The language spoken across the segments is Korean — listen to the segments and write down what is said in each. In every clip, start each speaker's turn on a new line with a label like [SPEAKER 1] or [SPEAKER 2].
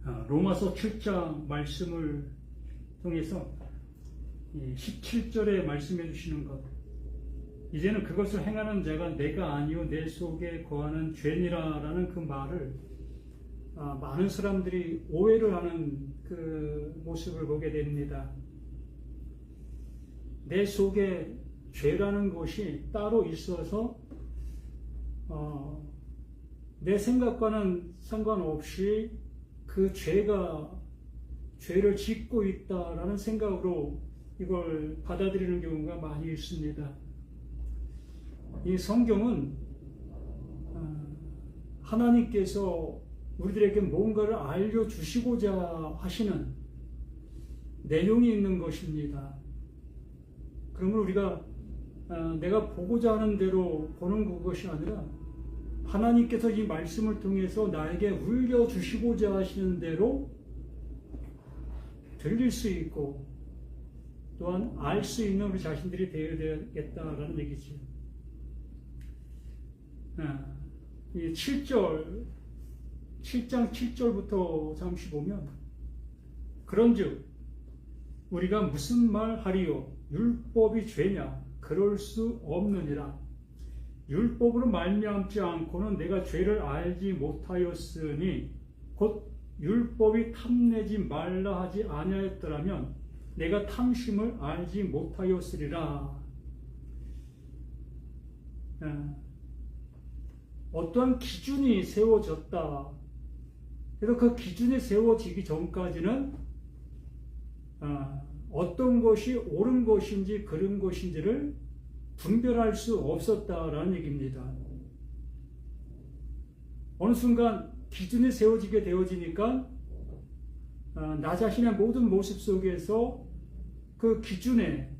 [SPEAKER 1] 로마서 7장 말씀을 통해서 17절에 말씀해 주시는 것, 이제는 그것을 행하는 자가 내가 아니요 내 속에 거하는 죄니라 라는 그 말을 많은 사람들이 오해를 하는 그 모습을 보게 됩니다. 내 속에 죄라는 것이 따로 있어서 내 생각과는 상관없이 그 죄를 짓고 있다라는 생각으로 이걸 받아들이는 경우가 많이 있습니다. 이 성경은 하나님께서 우리들에게 뭔가를 알려주시고자 하시는 내용이 있는 것입니다. 그러면 우리가 내가 보고자 하는 대로 보는 그것이 아니라 하나님께서 이 말씀을 통해서 나에게 울려주시고자 하시는 대로 들릴 수 있고 또한 알 수 있는 우리 자신들이 되어야 되겠다라는 얘기죠. 이 7장 7절부터 잠시 보면, 그런즉 우리가 무슨 말 하리요? 율법이 죄냐? 그럴 수 없느니라. 율법으로 말미암지 않고는 내가 죄를 알지 못하였으니 곧 율법이 탐내지 말라 하지 아니하였더라면 내가 탐심을 알지 못하였으리라. 어떠한 기준이 세워졌다. 그래서 그 기준이 세워지기 전까지는 어떤 것이 옳은 것인지 그른 것인지를 분별할 수 없었다라는 얘기입니다. 어느 순간 기준이 세워지게 되어지니까 나 자신의 모든 모습 속에서 그 기준에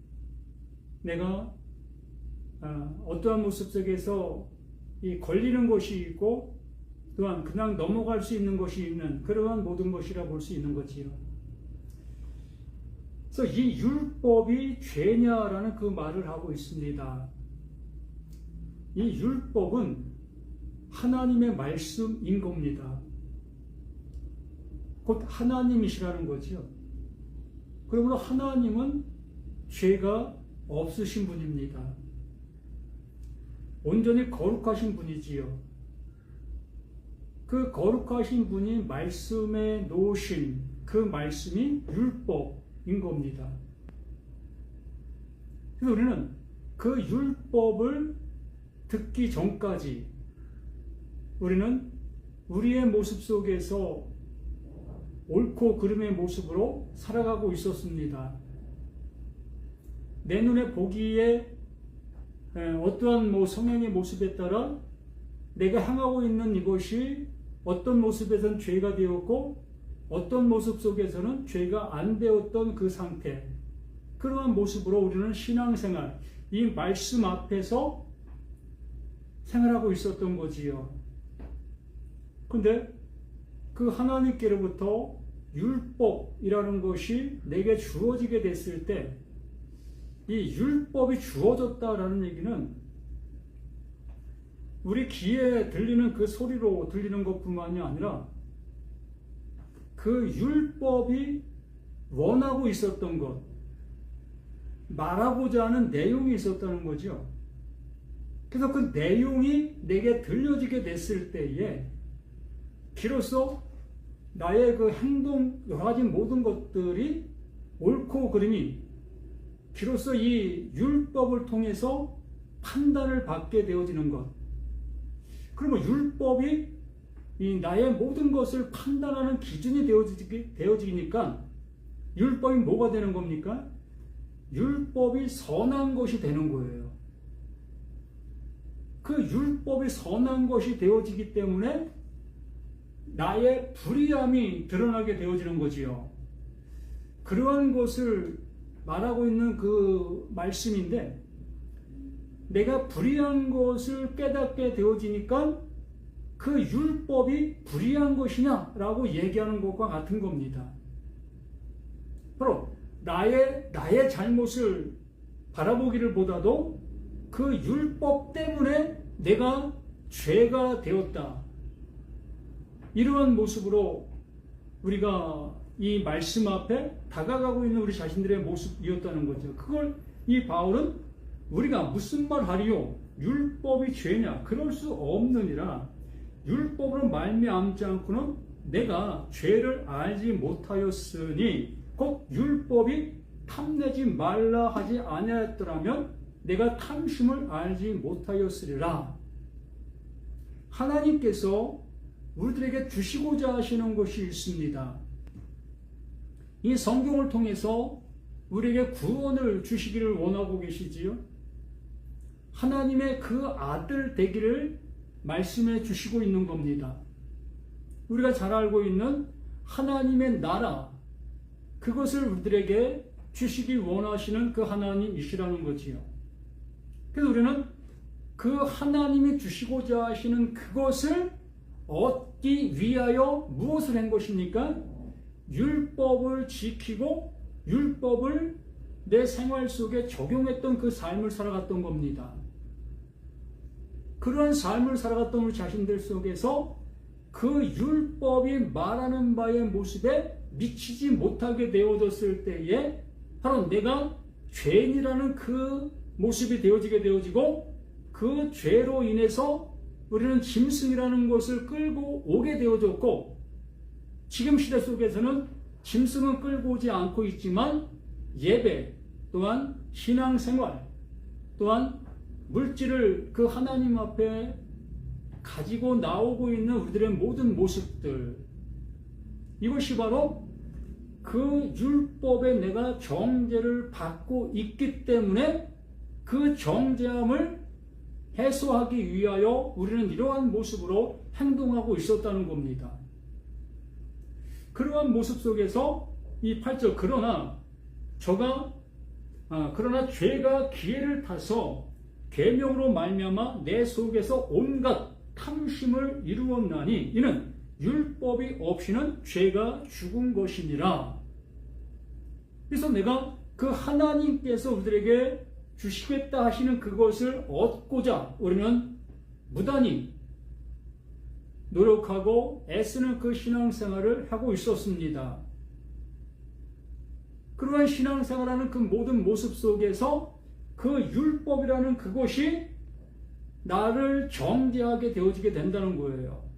[SPEAKER 1] 내가 어떠한 모습 속에서 이 걸리는 것이 있고 또한 그냥 넘어갈 수 있는 것이 있는 그러한 모든 것이라 볼 수 있는 거지요. 그래서 이 율법이 죄냐라는 그 말을 하고 있습니다. 이 율법은 하나님의 말씀인 겁니다. 곧 하나님이시라는 거죠. 그러므로 하나님은 죄가 없으신 분입니다. 온전히 거룩하신 분이지요. 그 거룩하신 분이 말씀에 놓으신 그 말씀이 율법인 겁니다. 그래서 우리는 그 율법을 듣기 전까지 우리는 우리의 모습 속에서 옳고 그름의 모습으로 살아가고 있었습니다. 내 눈에 보기에 어떠한 성향의 모습에 따라 내가 향하고 있는 이것이 어떤 모습에서는 죄가 되었고 어떤 모습 속에서는 죄가 안 되었던 그 상태, 그러한 모습으로 우리는 신앙생활, 이 말씀 앞에서 생활하고 있었던 거지요. 근데 그 하나님께로부터 율법이라는 것이 내게 주어지게 됐을 때, 이 율법이 주어졌다라는 얘기는 우리 귀에 들리는 그 소리로 들리는 것뿐만이 아니라 그 율법이 원하고 있었던 것, 말하고자 하는 내용이 있었다는 거죠. 그래서 그 내용이 내게 들려지게 됐을 때에 비로소 나의 그 행동, 여러 가지 모든 것들이 옳고 그름이 비로소 이 율법을 통해서 판단을 받게 되어지는 것. 그러면 율법이 이 나의 모든 것을 판단하는 기준이 되어지니까 율법이 뭐가 되는 겁니까? 율법이 선한 것이 되는 거예요. 그 율법이 선한 것이 되어지기 때문에 나의 불의함이 드러나게 되어지는 거지요. 그러한 것을 말하고 있는 그 말씀인데, 내가 불의한 것을 깨닫게 되어지니까 그 율법이 불의한 것이냐라고 얘기하는 것과 같은 겁니다. 바로 나의 잘못을 바라보기를 보다도 그 율법 때문에 내가 죄가 되었다, 이러한 모습으로 우리가 이 말씀 앞에 다가가고 있는 우리 자신들의 모습이었다는 거죠. 그걸 이 바울은 우리가 무슨 말 하리요? 율법이 죄냐? 그럴 수 없느니라. 율법으로 말미암지 않고는 내가 죄를 알지 못하였으니 곧 율법이 탐내지 말라 하지 아니하였더라면 내가 탐심을 알지 못하였으리라. 하나님께서 우리들에게 주시고자 하시는 것이 있습니다. 이 성경을 통해서 우리에게 구원을 주시기를 원하고 계시지요. 하나님의 그 아들 되기를 말씀해 주시고 있는 겁니다. 우리가 잘 알고 있는 하나님의 나라, 그것을 우리들에게 주시기 원하시는 그 하나님이시라는 거지요. 그래서 우리는 그 하나님이 주시고자 하시는 그것을 얻기 위하여 무엇을 한 것입니까? 율법을 지키고 율법을 내 생활 속에 적용했던 그 삶을 살아갔던 겁니다. 그러한 삶을 살아갔던 우리 자신들 속에서 그 율법이 말하는 바의 모습에 미치지 못하게 되어졌을 때에 바로 내가 죄인이라는 그 모습이 되어지고 그 죄로 인해서 우리는 짐승이라는 것을 끌고 오게 되어졌고, 지금 시대 속에서는 짐승은 끌고 오지 않고 있지만 예배 또한 신앙생활 또한 물질을 그 하나님 앞에 가지고 나오고 있는 우리들의 모든 모습들, 이것이 바로 그 율법에 내가 정죄를 받고 있기 때문에 그 정죄함을 해소하기 위하여 우리는 이러한 모습으로 행동하고 있었다는 겁니다. 그러한 모습 속에서 이 8절 그러나 죄가 기회를 타서 계명으로 말미암아 내 속에서 온갖 탐심을 이루었나니 이는 율법이 없이는 죄가 죽은 것이니라. 그래서 내가 그 하나님께서 우리들에게 주시겠다 하시는 그것을 얻고자 우리는 무단히 노력하고 애쓰는 그 신앙생활을 하고 있었습니다. 그러한 신앙생활하는 그 모든 모습 속에서 그 율법이라는 그것이 나를 정죄하게 되어지게 된다는 거예요.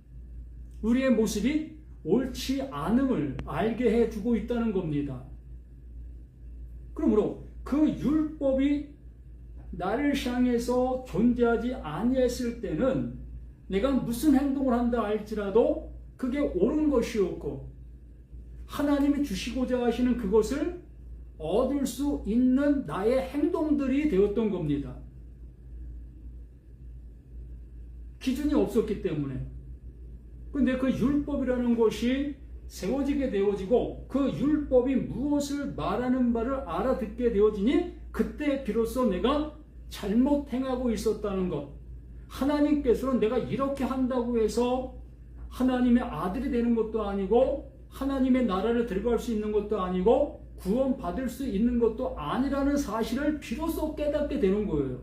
[SPEAKER 1] 우리의 모습이 옳지 않음을 알게 해주고 있다는 겁니다. 그러므로 그 율법이 나를 향해서 존재하지 아니했을 때는 내가 무슨 행동을 한다 할지라도 그게 옳은 것이었고 하나님이 주시고자 하시는 그것을 얻을 수 있는 나의 행동들이 되었던 겁니다. 기준이 없었기 때문에. 근데 그 율법이라는 것이 세워지게 되어지고 그 율법이 무엇을 말하는 바를 알아듣게 되어지니 그때 비로소 내가 잘못 행하고 있었다는 것, 하나님께서는 내가 이렇게 한다고 해서 하나님의 아들이 되는 것도 아니고 하나님의 나라를 들어갈 수 있는 것도 아니고 구원받을 수 있는 것도 아니라는 사실을 비로소 깨닫게 되는 거예요.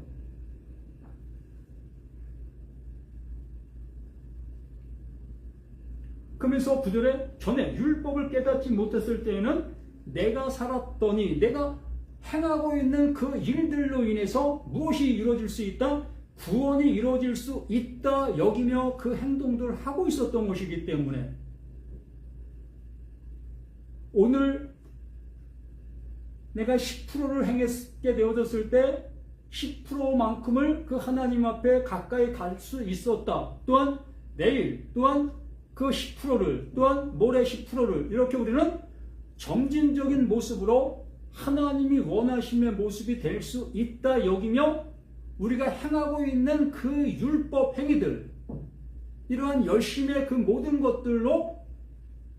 [SPEAKER 1] 그러면서 9절에 전에 율법을 깨닫지 못했을 때에는 내가 살았더니 내가 행하고 있는 그 일들로 인해서 무엇이 이루어질 수 있다? 구원이 이루어질 수 있다 여기며 그 행동들을 하고 있었던 것이기 때문에 오늘 내가 10%를 행했게 되어졌을 때 10%만큼을 그 하나님 앞에 가까이 갈 수 있었다. 또한 내일 또한 그 10%를 또한 모레 10%를 이렇게 우리는 점진적인 모습으로 하나님이 원하심의 모습이 될 수 있다 여기며 우리가 행하고 있는 그 율법 행위들, 이러한 열심의 그 모든 것들로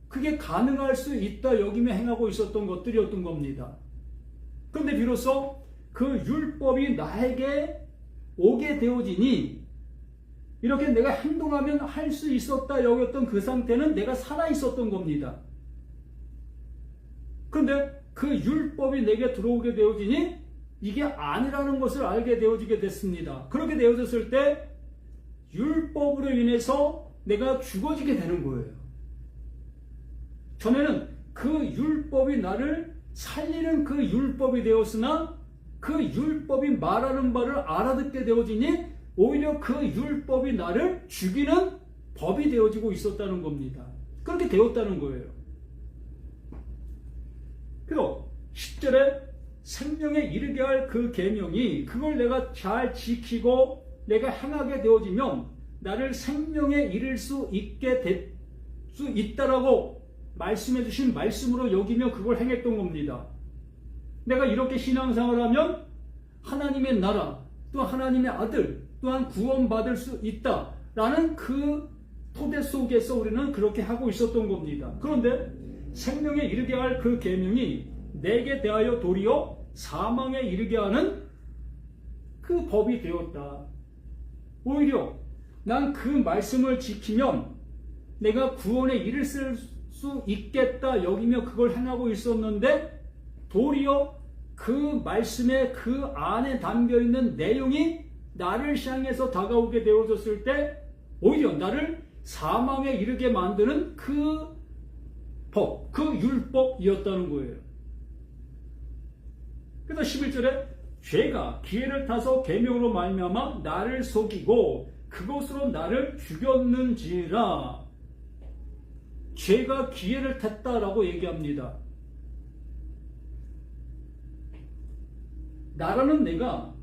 [SPEAKER 1] 그게 가능할 수 있다 여기며 행하고 있었던 것들이었던 겁니다. 그런데 비로소 그 율법이 나에게 오게 되어지니 이렇게 내가 행동하면 할 수 있었다 여겼던 그 상태는 내가 살아 있었던 겁니다. 그런데 그 율법이 내게 들어오게 되어지니 이게 아니라는 것을 알게 되어지게 됐습니다. 그렇게 되어졌을 때 율법으로 인해서 내가 죽어지게 되는 거예요. 전에는 그 율법이 나를 살리는 그 율법이 되었으나 그 율법이 말하는 바를 알아듣게 되어지니 오히려 그 율법이 나를 죽이는 법이 되어지고 있었다는 겁니다. 그렇게 되었다는 거예요. 그리고 10절에 생명에 이르게 할 그 계명이 그걸 내가 잘 지키고 내가 행하게 되어지면 나를 생명에 이를 수 있게 될 수 있다라고 말씀해 주신 말씀으로 여기며 그걸 행했던 겁니다. 내가 이렇게 신앙생활하면 하나님의 나라 또 하나님의 아들 또한 구원받을 수 있다라는 그 토대 속에서 우리는 그렇게 하고 있었던 겁니다. 그런데 생명에 이르게 할 그 계명이 내게 대하여 도리어 사망에 이르게 하는 그 법이 되었다. 오히려 난 그 말씀을 지키면 내가 구원에 이를 수 있겠다 여기며 그걸 행하고 있었는데 도리어 그 말씀의 그 안에 담겨있는 내용이 나를 향해서 다가오게 되어졌을 때 오히려 나를 사망에 이르게 만드는 그 법, 그 율법이었다는 거예요. 그래서 11절에 죄가 기회를 타서 계명으로 말미암아 나를 속이고 그것으로 나를 죽였는지라. 죄가 기회를 탔다라고 얘기합니다. 나라는 내가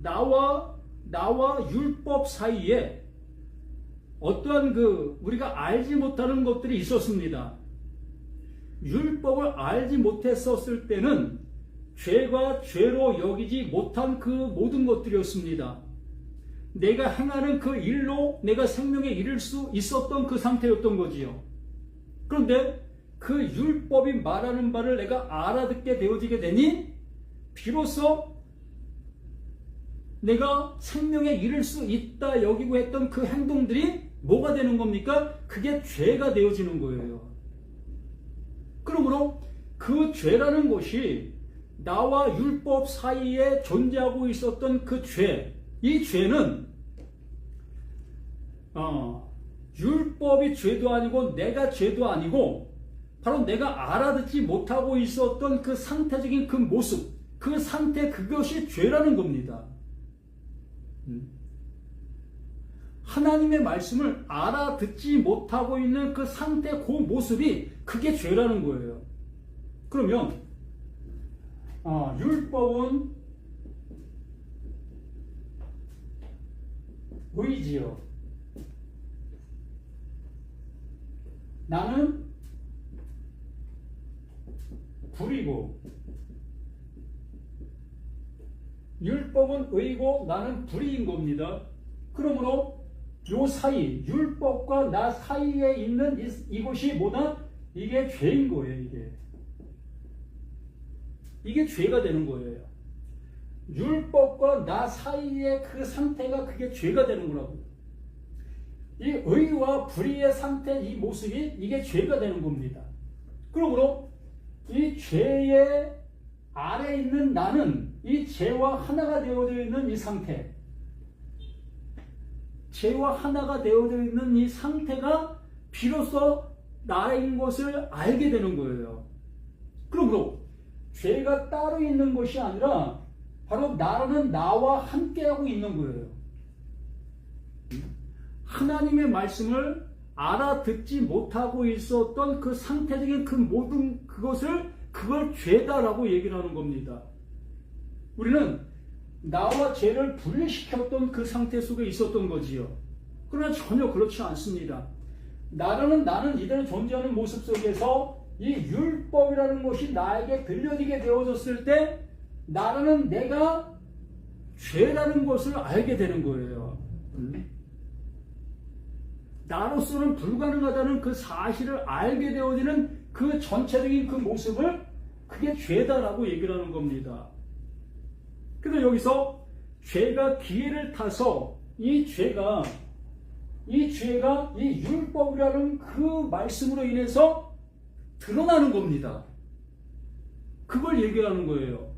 [SPEAKER 1] 나와 율법 사이에 어떠한 우리가 알지 못하는 것들이 있었습니다. 율법을 알지 못했었을 때는 죄가 죄로 여기지 못한 그 모든 것들이었습니다. 내가 행하는 그 일로 내가 생명에 이를 수 있었던 그 상태였던 거지요. 그런데 그 율법이 말하는 바를 내가 알아듣게 되어지게 되니 비로소 내가 생명에 이를 수 있다 여기고 했던 그 행동들이 뭐가 되는 겁니까? 그게 죄가 되어지는 거예요. 그러므로 그 죄라는 것이 나와 율법 사이에 존재하고 있었던 그 죄, 이 죄는 율법이 죄도 아니고 내가 죄도 아니고 바로 내가 알아듣지 못하고 있었던 그 상태적인 그 모습, 그 상태, 그것이 죄라는 겁니다. 하나님의 말씀을 알아듣지 못하고 있는 그 상태, 그 모습이 그게 죄라는 거예요. 그러면 율법은 의지요. 나는 불이고 율법은 의고 나는 불의인 겁니다. 그러므로 요 사이, 율법과 나 사이에 있는 이것이 뭐다? 이게 죄인 거예요. 이게 죄가 되는 거예요. 율법과 나 사이의 그 상태가 그게 죄가 되는 거라고. 이 의와 불의의 상태, 이 모습이 이게 죄가 되는 겁니다. 그러므로 이 죄의 아래 있는 나는 이 죄와 하나가 되어져 있는 이 상태, 죄와 하나가 되어져 있는 이 상태가 비로소 나인 것을 알게 되는 거예요. 그러므로 죄가 따로 있는 것이 아니라 바로 나라는 나와 함께하고 있는 거예요. 하나님의 말씀을 알아듣지 못하고 있었던 그 상태적인 그 모든 그걸 죄다라고 얘기를 하는 겁니다. 우리는 나와 죄를 분리시켰던 그 상태 속에 있었던 거지요. 그러나 전혀 그렇지 않습니다. 나는 이대로 존재하는 모습 속에서 이 율법이라는 것이 나에게 들려지게 되어졌을 때 나라는 내가 죄라는 것을 알게 되는 거예요. 나로서는 불가능하다는 그 사실을 알게 되어지는 그 전체적인 그 모습을 그게 죄다라고 얘기를 하는 겁니다. 그래서 여기서 죄가 기회를 타서 이 죄가 이 율법이라는 그 말씀으로 인해서 드러나는 겁니다. 그걸 얘기하는 거예요.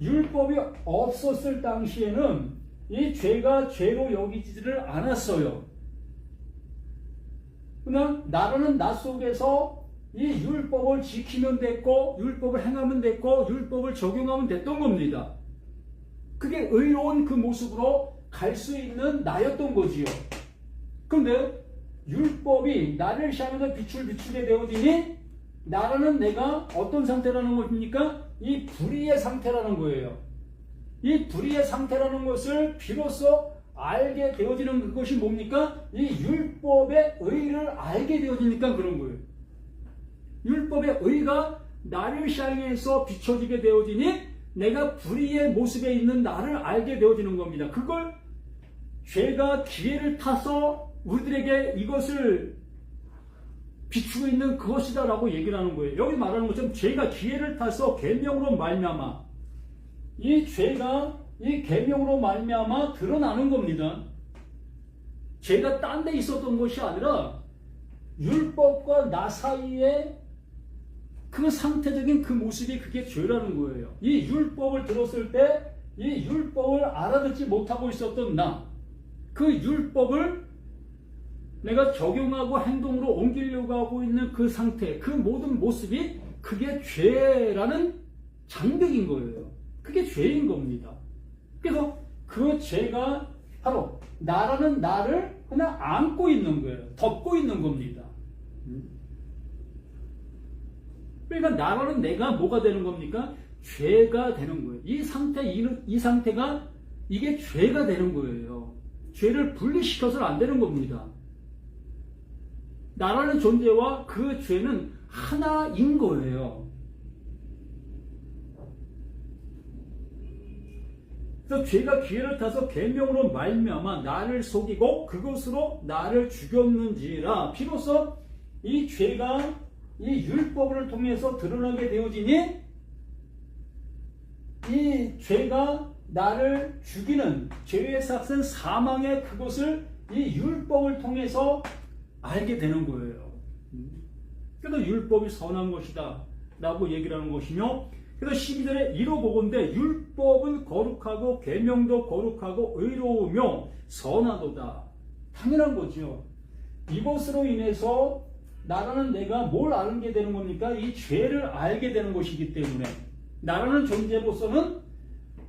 [SPEAKER 1] 율법이 없었을 당시에는 이 죄가 죄로 여기지를 않았어요. 그냥 나라는 나 속에서 이 율법을 지키면 됐고 율법을 행하면 됐고 율법을 적용하면 됐던 겁니다. 그게 의로운 그 모습으로 갈 수 있는 나였던 거지요. 그런데 율법이 나를 향해서 빛을 비추게 되어지니 나라는 내가 어떤 상태라는 것입니까? 이 불의의 상태라는 거예요. 이 불의의 상태라는 것을 비로소 알게 되어지는 그것이 뭡니까? 이 율법의 의를 알게 되어지니까 그런 거예요. 율법의 의가 나를 향해서 비춰지게 되어지니 내가 불의의 모습에 있는 나를 알게 되어지는 겁니다. 그걸 죄가 기회를 타서 우리들에게 이것을 비추고 있는 그것이다 라고 얘기를 하는 거예요. 여기 말하는 것처럼 죄가 기회를 타서 계명으로 말미암아 이 죄가 이 계명으로 말미암아 드러나는 겁니다. 죄가 딴 데 있었던 것이 아니라 율법과 나 사이에 그 상태적인 그 모습이 그게 죄라는 거예요. 이 율법을 들었을 때 이 율법을 알아듣지 못하고 있었던 나, 그 율법을 내가 적용하고 행동으로 옮기려고 하고 있는 그 상태, 그 모든 모습이 그게 죄라는 장벽인 거예요. 그게 죄인 겁니다. 그래서 그 죄가 바로 나라는 나를 그냥 안고 있는 거예요. 덮고 있는 겁니다. 그러니까 나라는 내가 뭐가 되는 겁니까? 죄가 되는 거예요. 이 상태가 이게 죄가 되는 거예요. 죄를 분리시켜서는 안 되는 겁니다. 나라는 존재와 그 죄는 하나인 거예요. 그래서 죄가 기회를 타서 계명으로 말미암아 나를 속이고 그것으로 나를 죽였는지라 비로소 이 죄가 이 율법을 통해서 드러나게 되어지니 이 죄가 나를 죽이는 죄의 삭은 사망의 그것을 이 율법을 통해서 알게 되는 거예요. 그래서 율법이 선한 것이다 라고 얘기를 하는 것이며, 그래서 12절에 이로 보건대 율법은 거룩하고 계명도 거룩하고 의로우며 선하도다. 당연한 거죠. 이것으로 인해서 나라는 내가 뭘 알게 되는 겁니까? 이 죄를 알게 되는 것이기 때문에 나라는 존재로서는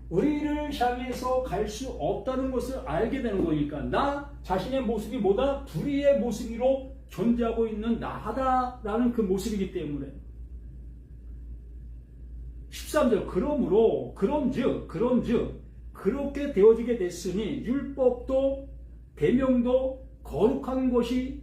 [SPEAKER 1] 의를 향해서 갈 수 없다는 것을 알게 되는 거니까 나 자신의 모습이 뭐다? 불의의 모습으로 존재하고 있는 나다라는 그 모습이기 때문에 13절 그런즉 그렇게 되어지게 됐으니 율법도 계명도 거룩한 것이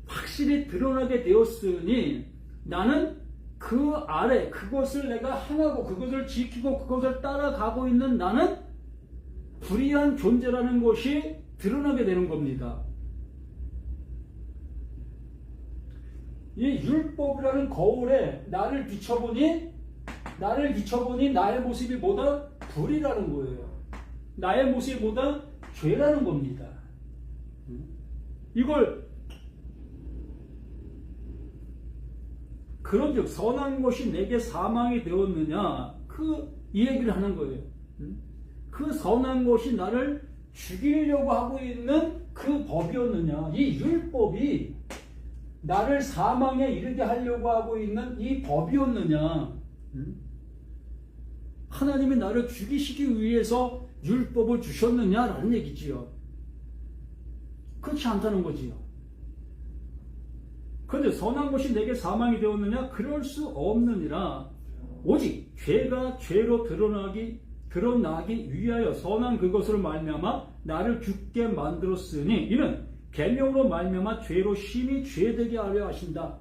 [SPEAKER 1] 확실히 드러나게 되었으니 나는 그 아래 그것을 내가 행하고 그것을 지키고 그것을 따라가고 있는 나는 불의한 존재라는 것이 드러나게 되는 겁니다. 이 율법이라는 거울에 나를 비춰보니 나의 모습이 뭐다? 불이라는 거예요. 나의 모습이 뭐다? 죄라는 겁니다. 이걸 그런즉 선한 것이 내게 사망이 되었느냐 이 얘기를 하는 거예요. 그 선한 것이 나를 죽이려고 하고 있는 그 법이었느냐, 이 율법이 나를 사망에 이르게 하려고 하고 있는 이 법이었느냐. 하나님이 나를 죽이시기 위해서 율법을 주셨느냐라는 얘기지요. 그렇지 않다는 거지요. 그런데 선한 것이 내게 사망이 되었느냐? 그럴 수 없느니라. 오직 죄가 죄로 드러나기 위하여 선한 그것으로 말미암아 나를 죽게 만들었으니 이는 계명으로 말미암아 죄로 심히 죄되게 하려 하신다.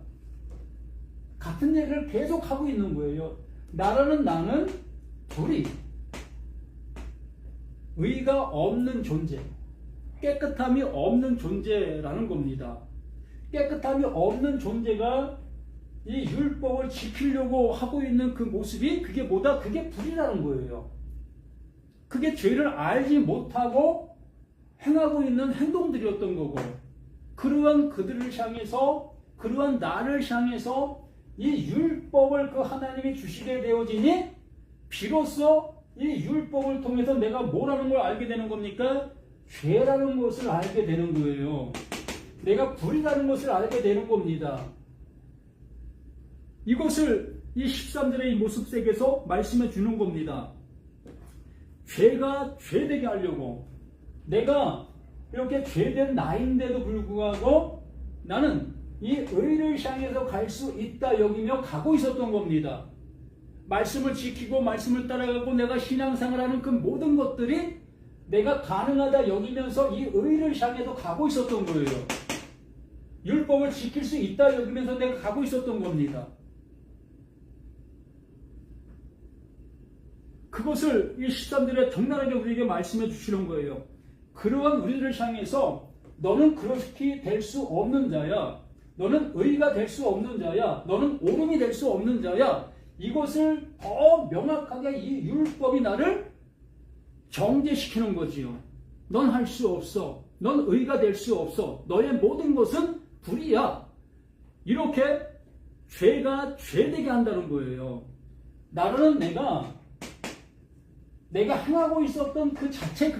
[SPEAKER 1] 같은 얘기를 계속 하고 있는 거예요. 나는 불의, 의가 없는 존재, 깨끗함이 없는 존재라는 겁니다. 깨끗함이 없는 존재가 이 율법을 지키려고 하고 있는 그 모습이 그게 뭐다? 그게 불이라는 거예요. 그게 죄를 알지 못하고 행하고 있는 행동들이었던 거고, 그러한 그들을 향해서, 그러한 나를 향해서 이 율법을 그 하나님이 주시게 되어지니 비로소 이 율법을 통해서 내가 뭐라는 걸 알게 되는 겁니까? 죄라는 것을 알게 되는 거예요. 내가 불이라는 것을 알게 되는 겁니다. 이것을 이 13절의 이 모습 속에서 말씀해 주는 겁니다. 죄가 죄되게 하려고, 내가 이렇게 죄된 나인데도 불구하고 나는 이 의를 향해서 갈 수 있다 여기며 가고 있었던 겁니다. 말씀을 지키고 말씀을 따라가고 내가 신앙생활하는 그 모든 것들이 내가 가능하다 여기면서 이 의를 향해서 가고 있었던 거예요. 율법을 지킬 수 있다 여기면서 내가 가고 있었던 겁니다. 그것을 이 13절에 적나라하게 우리에게 말씀해 주시는 거예요. 그러한 우리를 향해서 너는 그렇게 될 수 없는 자야, 너는 의가 될 수 없는 자야, 너는 옳음이 될 수 없는 자야, 이것을 더 명확하게 이 율법이 나를 정죄시키는 거지요. 넌 할 수 없어, 넌 의가 될 수 없어, 너의 모든 것은 불이야. 이렇게 죄가 죄되게 한다는 거예요. 나는 내가 행하고 있었던 그 자체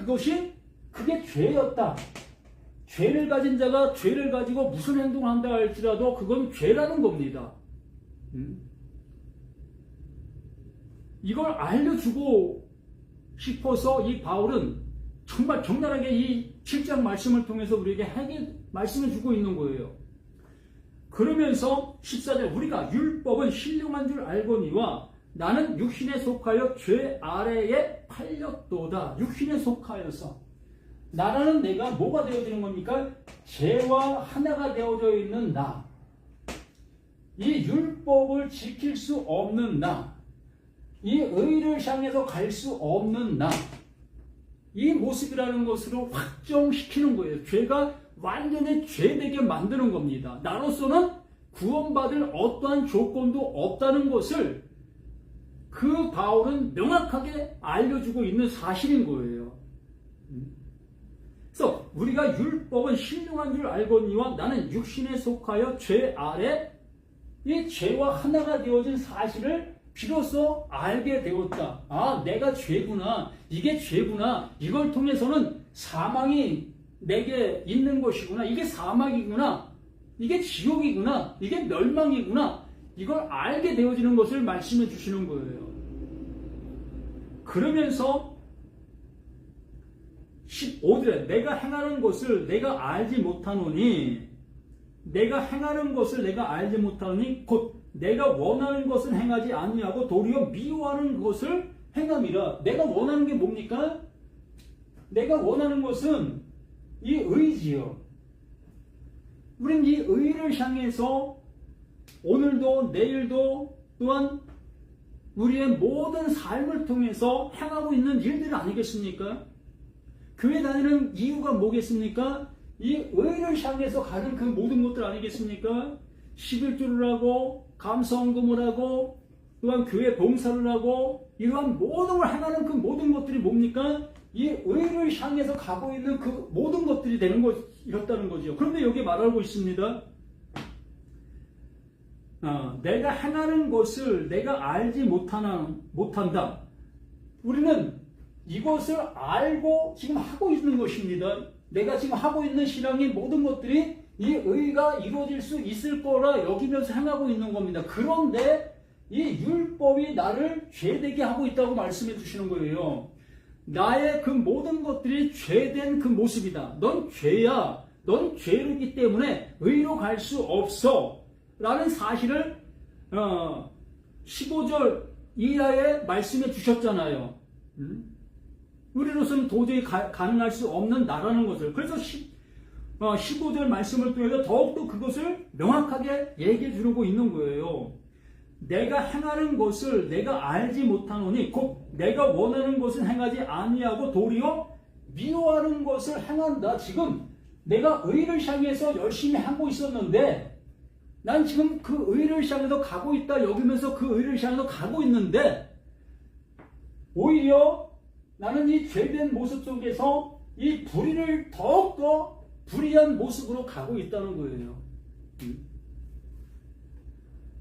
[SPEAKER 1] 그게 죄였다. 죄를 가진 자가 죄를 가지고 무슨 행동을 한다 할지라도 그건 죄라는 겁니다. 이걸 알려주고 싶어서 이 바울은 정말 적나라하게 이 7장 말씀을 통해서 우리에게 말씀해 주고 있는 거예요. 그러면서 14절, 우리가 율법은 신령한 줄 알거니와 나는 육신에 속하여 죄 아래에 팔렸도다. 육신에 속하여서 나라는 내가 뭐가 되어지는 겁니까? 죄와 하나가 되어져 있는 나, 이 율법을 지킬 수 없는 나, 이 의를 향해서 갈 수 없는 나, 이 모습이라는 것으로 확정시키는 거예요. 죄가 완전히 죄되게 만드는 겁니다. 나로서는 구원받을 어떠한 조건도 없다는 것을 그 바울은 명확하게 알려주고 있는 사실인 거예요. 그래서 우리가 율법은 신령한 줄 알거니와 나는 육신에 속하여 죄 아래, 이 죄와 하나가 되어진 사실을 비로소 알게 되었다. 아, 내가 죄구나, 이게 죄구나, 이걸 통해서는 사망이 내게 있는 것이구나, 이게 사망이구나, 이게 지옥이구나, 이게 멸망이구나, 이걸 알게 되어지는 것을 말씀해 주시는 거예요. 그러면서 15절에 내가 행하는 것을 내가 알지 못하노니, 내가 행하는 것을 내가 알지 못하노니 곧 내가 원하는 것은 행하지 아니하고 도리어 미워하는 것을 행함이라. 내가 원하는 게 뭡니까? 내가 원하는 것은 이 의지요. 우린 이 의를 향해서 오늘도 내일도 또한 우리의 모든 삶을 통해서 행하고 있는 일들 아니겠습니까? 교회 다니는 이유가 뭐겠습니까? 이 의를 향해서 가는 그 모든 것들 아니겠습니까? 11조를 하고 감사헌금을 하고 또한 교회 봉사를 하고 이러한 모든 걸 행하는 그 모든 것들이 뭡니까? 이 의를 향해서 가고 있는 그 모든 것들이 되는 것이었다는 거죠. 그런데 여기 말하고 있습니다. 내가 행하는 것을 내가 알지 못한다. 우리는 이것을 알고 지금 하고 있는 것입니다. 내가 지금 하고 있는 신앙의 모든 것들이 이 의가 이루어질 수 있을 거라 여기면서 행하고 있는 겁니다. 그런데 이 율법이 나를 죄되게 하고 있다고 말씀해 주시는 거예요. 나의 그 모든 것들이 죄된 그 모습이다. 넌 죄야. 넌 죄이기 때문에 의로 갈 수 없어. 라는 사실을 15절 이하에 말씀해 주셨잖아요. 우리로서는 도저히 가능할 수 없는 나라는 것을. 그래서 15절 말씀을 통해서 더욱더 그것을 명확하게 얘기해 주고 있는 거예요. 내가 행하는 것을 내가 알지 못하노니 곧 내가 원하는 것은 행하지 아니하고 도리어 미워하는 것을 행한다. 지금 내가 의를 향해서 열심히 하고 있었는데 난 지금 그 의를 향해서 가고 있다 여기면서 그 의를 향해서 가고 있는데 오히려 나는 이 죄된 모습 속에서 이 불의를 더욱더 불의한 모습으로 가고 있다는 거예요.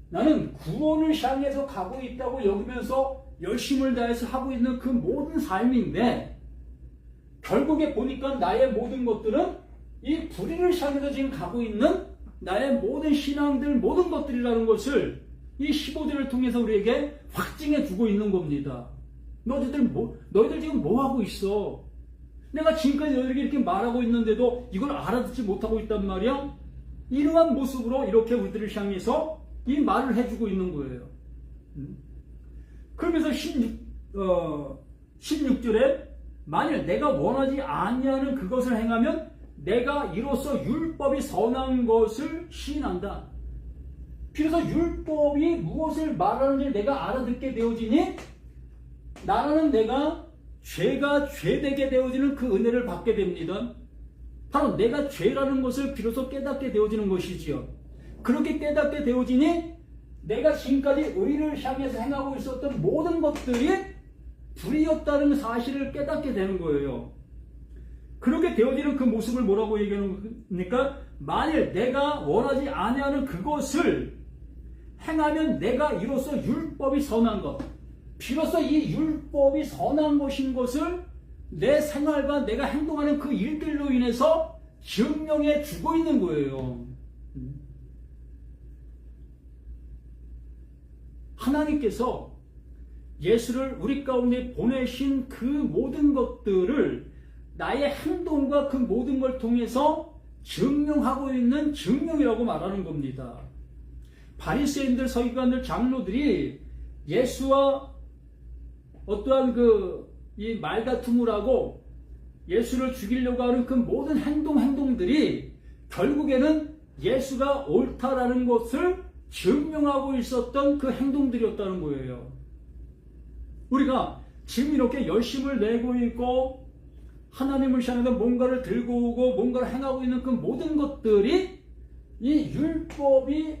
[SPEAKER 1] 나는 구원을 향해서 가고 있다고 여기면서 열심을 다해서 하고 있는 그 모든 삶인데 결국에 보니까 나의 모든 것들은 이 불의를 향해서 지금 가고 있는 나의 모든 신앙들 모든 것들이라는 것을 이 15절을 통해서 우리에게 확증해 주고 있는 겁니다. 너희들 지금 뭐 하고 있어? 내가 지금까지 너희들에게 이렇게 말하고 있는데도 이걸 알아듣지 못하고 있단 말이야? 이러한 모습으로 이렇게 우리들을 향해서 이 말을 해주고 있는 거예요. 그러면서 16절에 만일 내가 원하지 아니하는 그것을 행하면 내가 이로써 율법이 선한 것을 시인한다. 그래서 율법이 무엇을 말하는지 내가 알아듣게 되어지니 나라는 내가 죄가 죄되게 되어지는 그 은혜를 받게 됩니다. 바로 내가 죄라는 것을 비로소 깨닫게 되어지는 것이지요. 그렇게 깨닫게 되어지니 내가 지금까지 의를 향해서 행하고 있었던 모든 것들이 불이었다는 사실을 깨닫게 되는 거예요. 그렇게 되어지는 그 모습을 뭐라고 얘기하는 겁니까? 만일 내가 원하지 아니하는 그것을 행하면 내가 이로써 율법이 선한 것, 비로소 이 율법이 선한 것인 것을 내 생활과 내가 행동하는 그 일들로 인해서 증명해 주고 있는 거예요. 하나님께서 예수를 우리 가운데 보내신 그 모든 것들을 나의 행동과 그 모든 걸 통해서 증명하고 있는 증명이라고 말하는 겁니다. 바리새인들, 서기관들, 장로들이 예수와 어떠한 이 말다툼을 하고 예수를 죽이려고 하는 그 모든 행동들이 결국에는 예수가 옳다라는 것을 증명하고 있었던 그 행동들이었다는 거예요. 우리가 지금 이렇게 열심을 내고 있고 하나님을 향해서 뭔가를 들고 오고 뭔가를 행하고 있는 그 모든 것들이 이 율법이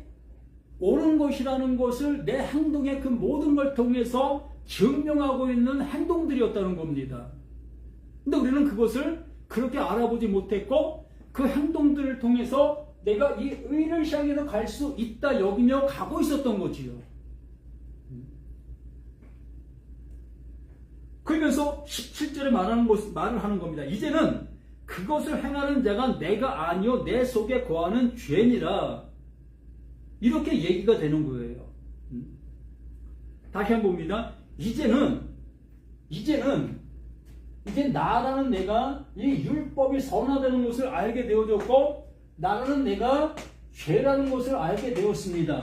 [SPEAKER 1] 옳은 것이라는 것을 내 행동의 그 모든 걸 통해서 증명하고 있는 행동들이었다는 겁니다. 근데 우리는 그것을 그렇게 알아보지 못했고 그 행동들을 통해서 내가 이 의를 향해서 갈 수 있다 여기며 가고 있었던 거지요. 그러면서 17절에 말을 하는 겁니다. 이제는 그것을 행하는 자가 내가 아니요 내 속에 거하는 죄니라. 이렇게 얘기가 되는 거예요. 다시 한번 봅니다. 이제 나라는 내가 이 율법이 선하다는 것을 알게 되어졌고 나라는 내가 죄라는 것을 알게 되었습니다.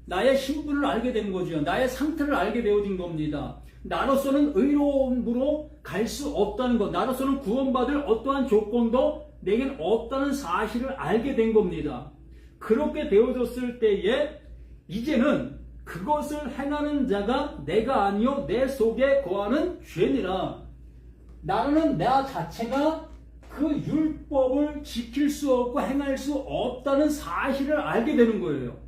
[SPEAKER 1] 나의 신분을 알게 된 거죠. 나의 상태를 알게 되어진 겁니다. 나로서는 의로움으로 갈 수 없다는 것, 나로서는 구원받을 어떠한 조건도 내겐 없다는 사실을 알게 된 겁니다. 그렇게 되어졌을 때에 이제는 그것을 행하는 자가 내가 아니요 내 속에 거하는 죄니라. 나는 나 자체가 그 율법을 지킬 수 없고 행할 수 없다는 사실을 알게 되는 거예요.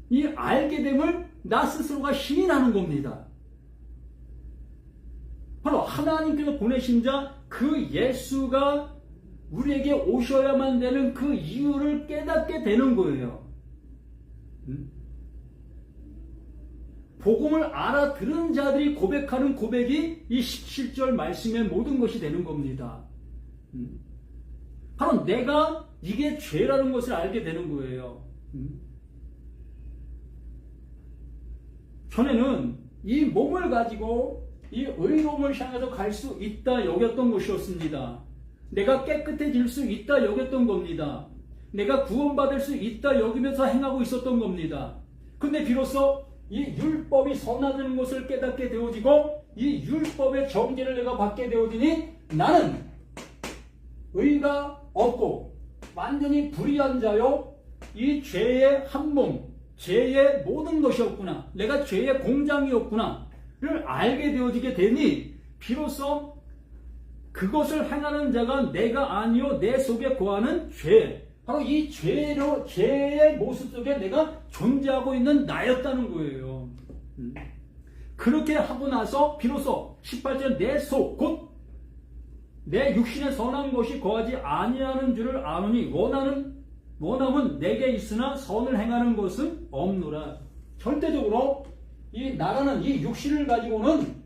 [SPEAKER 1] 이 알게 됨을 나 스스로가 신인하는 겁니다. 바로 하나님께서 보내신 자 그 예수가 우리에게 오셔야만 되는 그 이유를 깨닫게 되는 거예요. 복음을 알아들은 자들이 고백하는 고백이 이 17절 말씀의 모든 것이 되는 겁니다. 바로 내가 이게 죄라는 것을 알게 되는 거예요. 전에는 이 몸을 가지고 이 의로움을 향해서 갈 수 있다 여겼던 것이었습니다. 내가 깨끗해질 수 있다 여겼던 겁니다. 내가 구원받을 수 있다 여기면서 행하고 있었던 겁니다. 근데 비로소 이 율법이 선하다는 것을 깨닫게 되어지고 이 율법의 정죄를 내가 받게 되어지니 나는 의가 없고 완전히 불의한 자요 이 죄의 한 몸, 죄의 모든 것이었구나, 내가 죄의 공장이었구나를 알게 되어지게 되니 비로소 그것을 행하는 자가 내가 아니요 내 속에 거하는 죄, 바로 이 죄의 모습 속에 내가 존재하고 있는 나였다는 거예요. 그렇게 하고 나서 비로소 18절 내 속 곧 내 육신에 선한 것이 거하지 아니하는 줄을 아노니 원함은 내게 있으나 선을 행하는 것은 없노라. 절대적으로 이 나라는 이 육신을 가지고는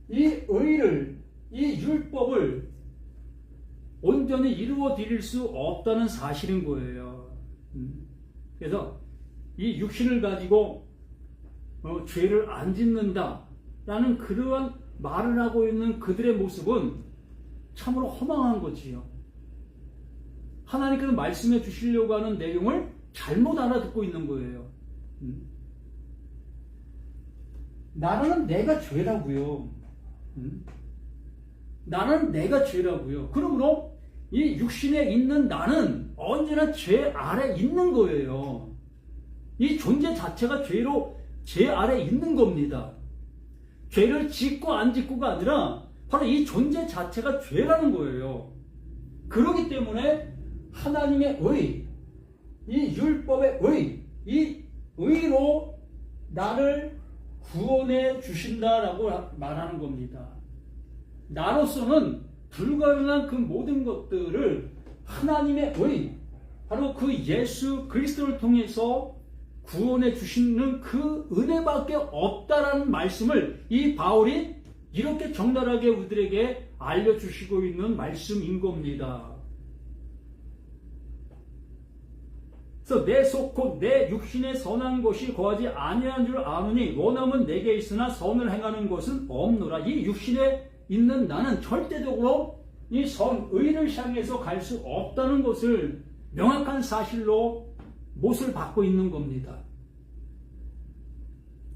[SPEAKER 1] 이 의를, 이 율법을 온전히 이루어 드릴 수 없다는 사실인 거예요. 그래서 이 육신을 가지고 죄를 안 짓는다라는 그러한 말을 하고 있는 그들의 모습은 참으로 허망한 거지요. 하나님께서 말씀해 주시려고 하는 내용을 잘못 알아듣고 있는 거예요. 나는 내가 죄라고요. 나는 내가 죄라고요. 그러므로 이 육신에 있는 나는 언제나 죄 아래 있는 거예요. 이 존재 자체가 죄 아래 있는 겁니다. 죄를 짓고 안 짓고가 아니라 바로 이 존재 자체가 죄라는 거예요. 그렇기 때문에 하나님의 의, 이 율법의 의, 이 의로 나를 구원해 주신다라고 말하는 겁니다. 나로서는 불가능한 그 모든 것들을 하나님의 의, 바로 그 예수 그리스도를 통해서 구원해 주시는 그 은혜밖에 없다라는 말씀을 이 바울이 이렇게 적나라하게 우리들에게 알려주시고 있는 말씀인 겁니다. 그래서 내 속 곧 내 육신에 선한 것이 거하지 아니한 줄 아노니 원함은 내게 있으나 선을 행하는 것은 없노라. 이 육신에 있는 나는 절대적으로 이 의를 향해서 갈 수 없다는 것을 명확한 사실로 못을 받고 있는 겁니다.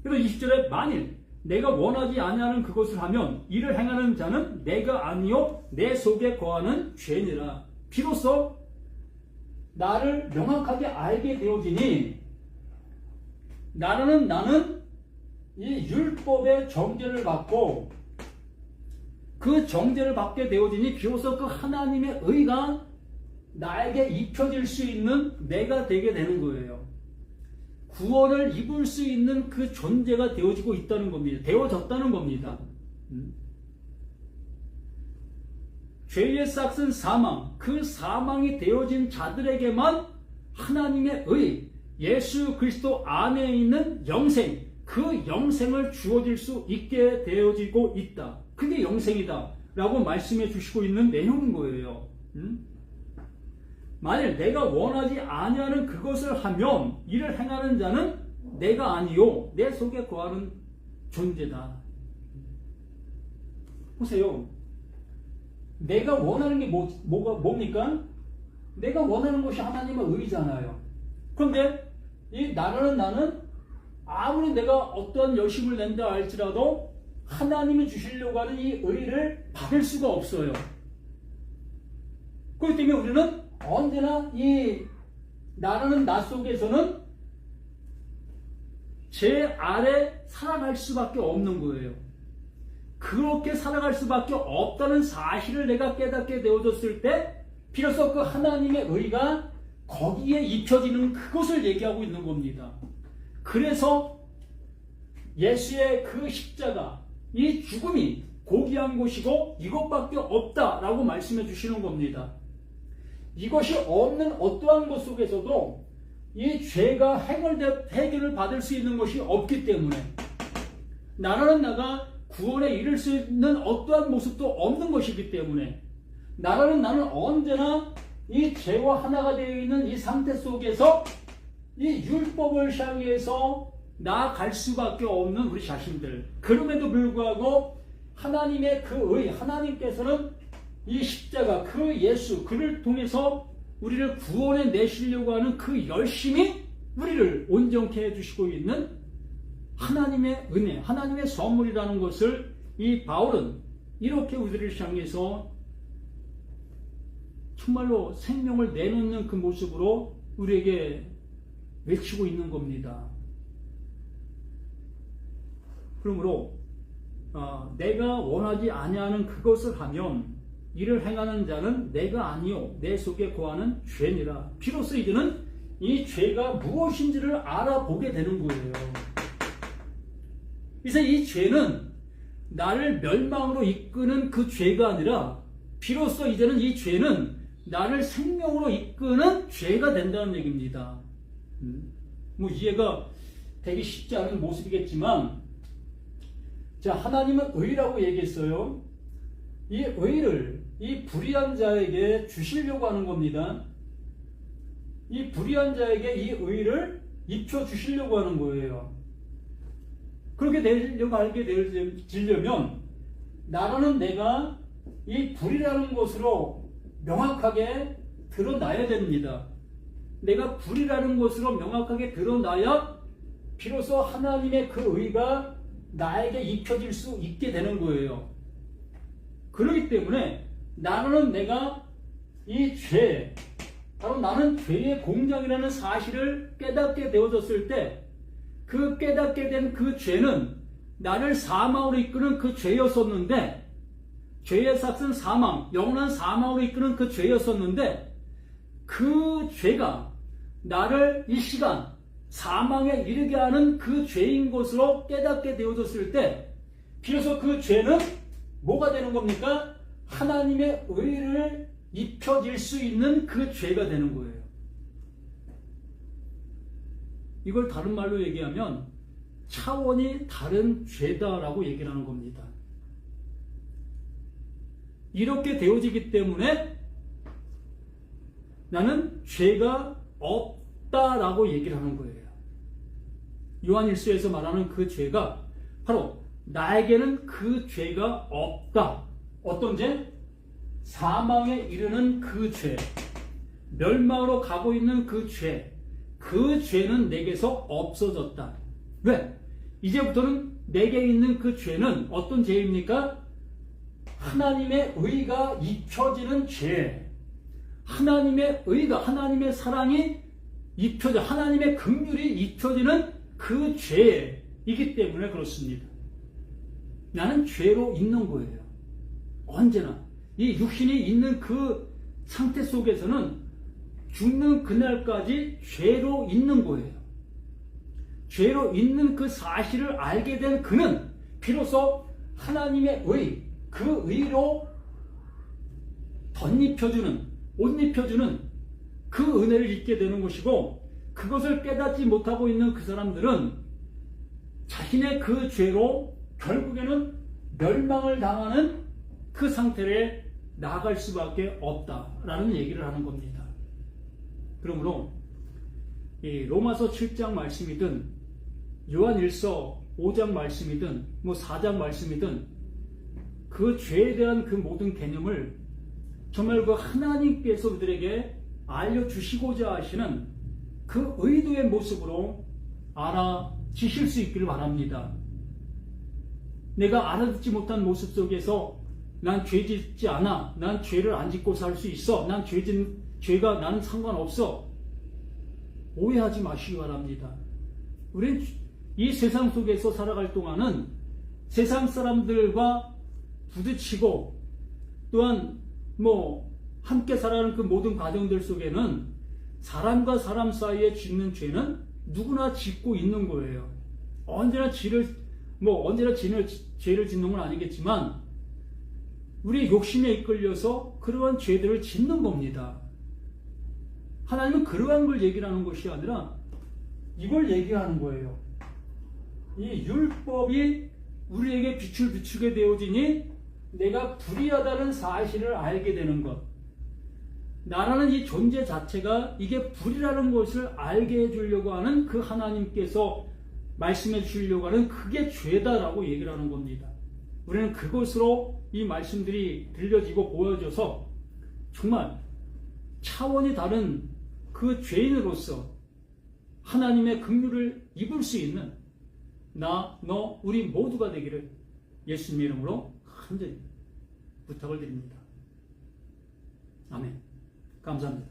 [SPEAKER 1] 그래서 20절에 만일 내가 원하지 아니하는 그것을 하면 이를 행하는 자는 내가 아니요 내 속에 거하는 죄니라. 비로소 나를 명확하게 알게 되어지니 나는 이 율법의 정죄를 받고 그 정죄를 받게 되어지니 비로소 그 하나님의 의가 나에게 입혀질 수 있는 내가 되게 되는 거예요. 구원을 입을 수 있는 그 존재가 되어지고 있다는 겁니다. 되어졌다는 겁니다. 죄의 싹은 사망, 그 사망이 되어진 자들에게만 하나님의 의, 예수 그리스도 안에 있는 영생, 그 영생을 주어질 수 있게 되어지고 있다. 그게 영생이다 라고 말씀해 주시고 있는 내용인 거예요. 만일 내가 원하지 아니하는 그것을 하면 이를 행하는 자는 내가 아니요 내 속에 거하는 존재다. 보세요. 내가 원하는 게 뭡니까? 내가 원하는 것이 하나님의 의잖아요. 그런데 이 나는 아무리 내가 어떠한 열심을 낸다 할지라도 하나님이 주시려고 하는 이 의를 받을 수가 없어요. 그렇기 때문에 우리는 언제나 이 나라는 나 속에서는 제 아래 살아갈 수밖에 없는 거예요. 그렇게 살아갈 수밖에 없다는 사실을 내가 깨닫게 되어졌을 때 비로소 그 하나님의 의가 거기에 입혀지는 그것을 얘기하고 있는 겁니다. 그래서 예수의 그 십자가, 이 죽음이 고귀한 것이고 이것밖에 없다라고 말씀해 주시는 겁니다. 이것이 없는 어떠한 것 속에서도 이 죄가 해결을 받을 수 있는 것이 없기 때문에 나라는 나가 구원에 이를 수 있는 어떠한 모습도 없는 것이기 때문에 나라는 나는 언제나 이 죄와 하나가 되어 있는 이 상태 속에서 이 율법을 향해서 나아갈 수밖에 없는 우리 자신들. 그럼에도 불구하고 하나님의 그 의, 하나님께서는 이 십자가, 그 예수, 그를 통해서 우리를 구원해 내시려고 하는 그 열심이 우리를 온전케 해주시고 있는 하나님의 은혜, 하나님의 선물이라는 것을 이 바울은 이렇게 우리를 향해서 정말로 생명을 내놓는 그 모습으로 우리에게 외치고 있는 겁니다. 그러므로 내가 원하지 아니하는 그것을 하면 이를 행하는 자는 내가 아니요 내 속에 거하는 죄니라. 비로소 이제는 이 죄가 무엇인지를 알아보게 되는 거예요. 그래서 이 죄는 나를 멸망으로 이끄는 그 죄가 아니라 비로소 이제는 이 죄는 나를 생명으로 이끄는 죄가 된다는 얘기입니다. 뭐 이해가 되기 쉽지 않은 모습이겠지만, 자, 하나님은 의라고 얘기했어요. 이 의를 이 불의한 자에게 주시려고 하는 겁니다. 이 불의한 자에게 이 의를 입혀 주시려고 하는 거예요. 그렇게 되려고 알게 되려면 나라는 내가 이 불이라는 것으로 명확하게 드러나야 됩니다. 내가 불이라는 것으로 명확하게 드러나야 비로소 하나님의 그 의가 나에게 입혀질 수 있게 되는 거예요. 그렇기 때문에 나는 내가 이 죄, 바로 나는 죄의 공장이라는 사실을 깨닫게 되어졌을 때 그 깨닫게 된 그 죄는 나를 사망으로 이끄는 그 죄였었는데, 죄의 삭은 사망, 영원한 사망으로 이끄는 그 죄였었는데, 그 죄가 나를 이 시간 사망에 이르게 하는 그 죄인 것으로 깨닫게 되어졌을 때 비로소 그 죄는 뭐가 되는 겁니까? 하나님의 의를 입혀질 수 있는 그 죄가 되는 거예요. 이걸 다른 말로 얘기하면 차원이 다른 죄다라고 얘기를 하는 겁니다. 이렇게 되어지기 때문에 나는 죄가 없다라고 얘기를 하는 거예요. 요한일서에서 말하는 그 죄가 바로 나에게는 그 죄가 없다. 어떤 죄? 사망에 이르는 그 죄, 멸망으로 가고 있는 그 죄, 그 죄는 내게서 없어졌다. 왜? 이제부터는 내게 있는 그 죄는 어떤 죄입니까? 하나님의 의가 입혀지는 죄, 하나님의 의가, 하나님의 사랑이 입혀져, 하나님의 긍휼이 입혀지는 그 죄이기 때문에 그렇습니다. 나는 죄로 있는 거예요. 언제나 이 육신이 있는 그 상태 속에서는 죽는 그날까지 죄로 있는 거예요. 죄로 있는 그 사실을 알게 된 그는 비로소 하나님의 의, 그 의로 덧입혀주는, 옷 입혀주는 그 은혜를 잊게 되는 것이고, 그것을 깨닫지 못하고 있는 그 사람들은 자신의 그 죄로 결국에는 멸망을 당하는 그 상태를 나아갈 수밖에 없다라는 얘기를 하는 겁니다. 그러므로 이 로마서 7장 말씀이든 요한일서 5장 말씀이든 4장 말씀이든 그 죄에 대한 그 모든 개념을 정말 그 하나님께서 우리들에게 알려주시고자 하시는 그 의도의 모습으로 알아지실 수 있기를 바랍니다. 내가 알아듣지 못한 모습 속에서 난 죄 짓지 않아, 난 죄를 안 짓고 살 수 있어, 난 죄가 나는 상관없어, 오해하지 마시기 바랍니다. 우리는 이 세상 속에서 살아갈 동안은 세상 사람들과 부딪히고 또한 함께 살아가는 그 모든 과정들 속에는 사람과 사람 사이에 짓는 죄는 누구나 짓고 있는 거예요. 언제나 죄를 짓는 건 아니겠지만 우리의 욕심에 이끌려서 그러한 죄들을 짓는 겁니다. 하나님은 그러한 걸 얘기를 하는 것이 아니라 이걸 얘기하는 거예요. 이 율법이 우리에게 빛을 비추게 되어지니 내가 불의하다는 사실을 알게 되는 것. 나라는 이 존재 자체가 이게 불이라는 것을 알게 해주려고 하는 그 하나님께서 말씀해 주시려고 하는 그게 죄다라고 얘기를 하는 겁니다. 우리는 그것으로 이 말씀들이 들려지고 보여져서 정말 차원이 다른 그 죄인으로서 하나님의 긍휼을 입을 수 있는 나, 너, 우리 모두가 되기를 예수님의 이름으로 간절히 부탁을 드립니다. 아멘. 감사합니다.